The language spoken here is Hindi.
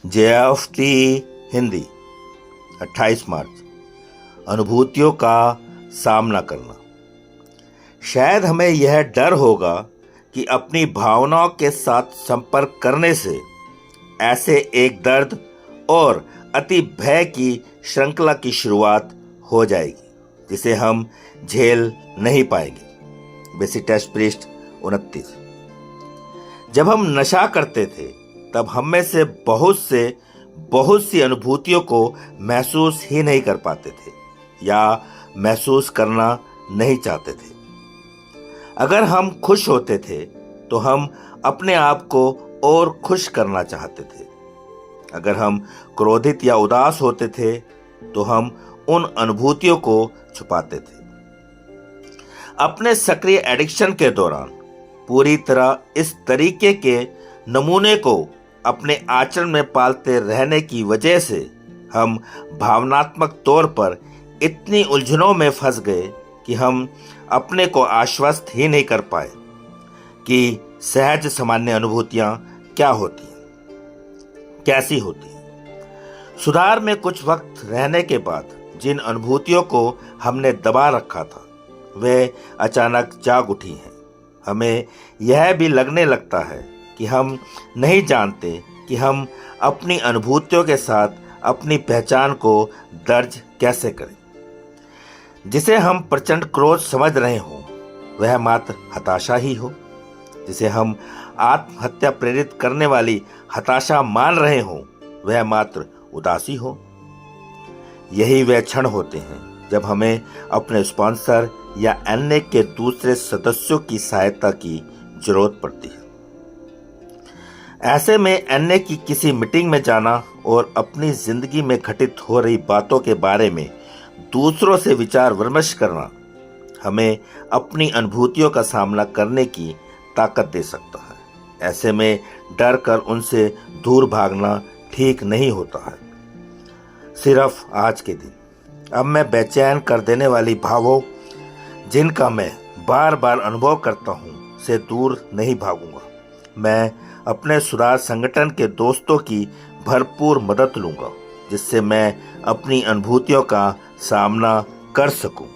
JFT हिंदी 28 मार्च। अनुभूतियों का सामना करना। शायद हमें यह डर होगा कि अपनी भावनाओं के साथ संपर्क करने से ऐसे एक दर्द और अति भय की श्रृंखला की शुरुआत हो जाएगी जिसे हम झेल नहीं पाएंगे। बेसिक टेस्ट पृष्ठ 29। जब हम नशा करते थे तब हम में से बहुत सी अनुभूतियों को महसूस ही नहीं कर पाते थे या महसूस करना नहीं चाहते थे। अगर हम खुश होते थे तो हम अपने आप को और खुश करना चाहते थे। अगर हम क्रोधित या उदास होते थे तो हम उन अनुभूतियों को छुपाते थे। अपने सक्रिय एडिक्शन के दौरान पूरी तरह इस तरीके के नमूने को अपने आचरण में पालते रहने की वजह से हम भावनात्मक तौर पर इतनी उलझनों में फंस गए कि हम अपने को आश्वस्त ही नहीं कर पाए कि सहज सामान्य अनुभूतियां क्या होती हैं, कैसी होती हैं। सुधार में कुछ वक्त रहने के बाद जिन अनुभूतियों को हमने दबा रखा था वे अचानक जाग उठी हैं। हमें यह भी लगने लगता है कि हम नहीं जानते कि हम अपनी अनुभूतियों के साथ अपनी पहचान को दर्ज कैसे करें। जिसे हम प्रचंड क्रोध समझ रहे हों वह मात्र हताशा ही हो, जिसे हम आत्महत्या प्रेरित करने वाली हताशा मान रहे हों वह मात्र उदासी हो। यही वह क्षण होते हैं जब हमें अपने स्पॉन्सर या एनए के दूसरे सदस्यों की सहायता की जरूरत पड़ती है। ऐसे में एनए की किसी मीटिंग में जाना और अपनी जिंदगी में घटित हो रही बातों के बारे में दूसरों से विचार विमर्श करना हमें अपनी अनुभूतियों का सामना करने की ताकत दे सकता है। ऐसे में डर कर उनसे दूर भागना ठीक नहीं होता है। सिर्फ आज के दिन अब मैं बेचैन कर देने वाली भावों जिनका मैं बार बार अनुभव करता हूँ से दूर नहीं भागूंगा। मैं अपने सुधार संगठन के दोस्तों की भरपूर मदद लूंगा जिससे मैं अपनी अनुभूतियों का सामना कर सकूं।